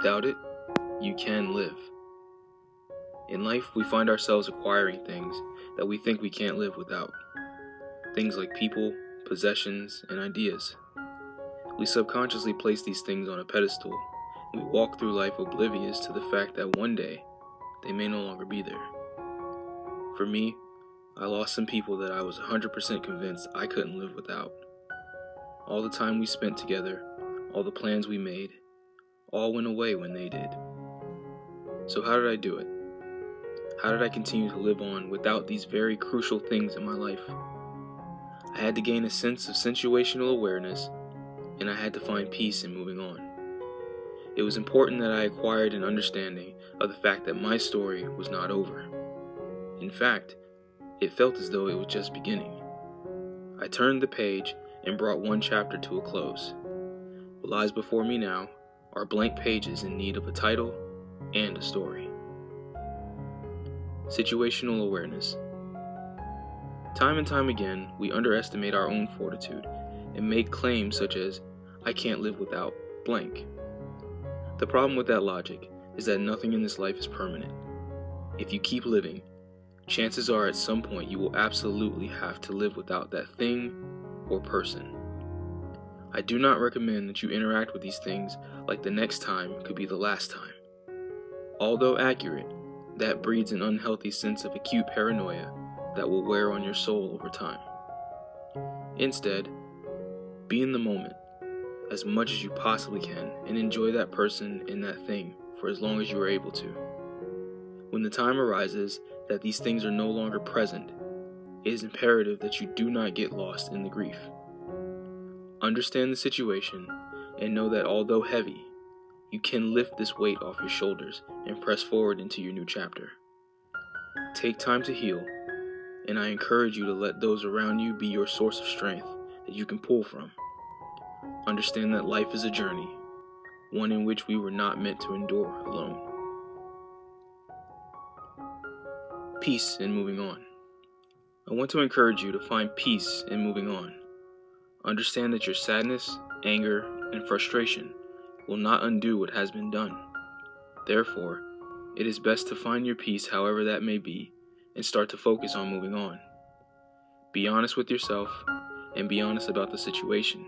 Without it, you can live. In life, we find ourselves acquiring things that we think we can't live without. Things like people, possessions, and ideas. We subconsciously place these things on a pedestal, and we walk through life oblivious to the fact that one day, they may no longer be there. For me, I lost some people that I was 100% convinced I couldn't live without. All the time we spent together, all the plans we made, all went away when they did. So how did I do it? How did I continue to live on without these very crucial things in my life? I had to gain a sense of situational awareness, and I had to find peace in moving on. It was important that I acquired an understanding of the fact that my story was not over. In fact, it felt as though it was just beginning. I turned the page and brought one chapter to a close. What lies before me now are blank pages in need of a title and a story. Situational awareness. Time and time again, we underestimate our own fortitude and make claims such as, I can't live without blank. The problem with that logic is that nothing in this life is permanent. If you keep living, chances are at some point you will absolutely have to live without that thing or person. I do not recommend that you interact with these things like the next time could be the last time. Although accurate, that breeds an unhealthy sense of acute paranoia that will wear on your soul over time. Instead, be in the moment as much as you possibly can and enjoy that person and that thing for as long as you are able to. When the time arises that these things are no longer present, it is imperative that you do not get lost in the grief. Understand the situation and know that although heavy, you can lift this weight off your shoulders and press forward into your new chapter. Take time to heal, and I encourage you to let those around you be your source of strength that you can pull from. Understand that life is a journey, one in which we were not meant to endure alone. Peace in moving on. I want to encourage you to find peace in moving on. Understand that your sadness, anger, and frustration will not undo what has been done. Therefore, it is best to find your peace however that may be and start to focus on moving on. Be honest with yourself and be honest about the situation.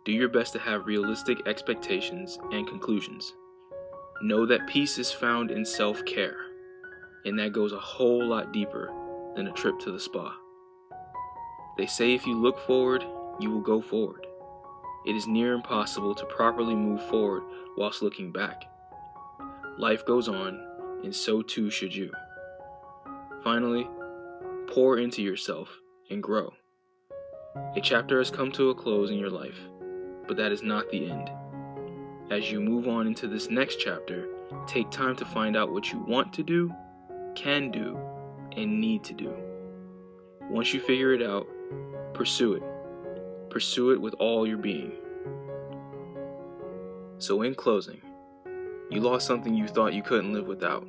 Do your best to have realistic expectations and conclusions. Know that peace is found in self-care, and that goes a whole lot deeper than a trip to the spa. They say if you look forward, you will go forward. It is near impossible to properly move forward whilst looking back. Life goes on, and so too should you. Finally, pour into yourself and grow. A chapter has come to a close in your life, but that is not the end. As you move on into this next chapter, take time to find out what you want to do, can do, and need to do. Once you figure it out, pursue it. Pursue it with all your being. So in closing, you lost something you thought you couldn't live without,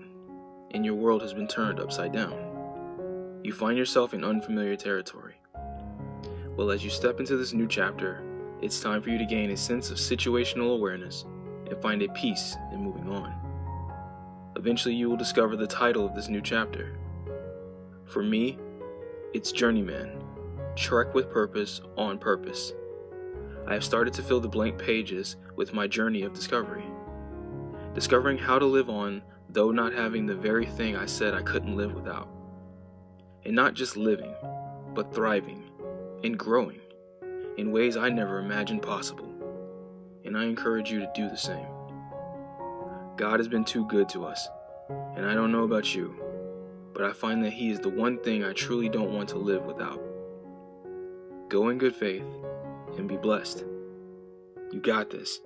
and your world has been turned upside down. You find yourself in unfamiliar territory. Well, as you step into this new chapter, it's time for you to gain a sense of situational awareness and find a peace in moving on. Eventually, you will discover the title of this new chapter. For me, it's Journeyman. Trek with purpose, on purpose. I have started to fill the blank pages with my journey of discovery. Discovering how to live on, though not having the very thing I said I couldn't live without. And not just living, but thriving and growing in ways I never imagined possible. And I encourage you to do the same. God has been too good to us, and I don't know about you, but I find that He is the one thing I truly don't want to live without. Go in good faith and be blessed. You got this.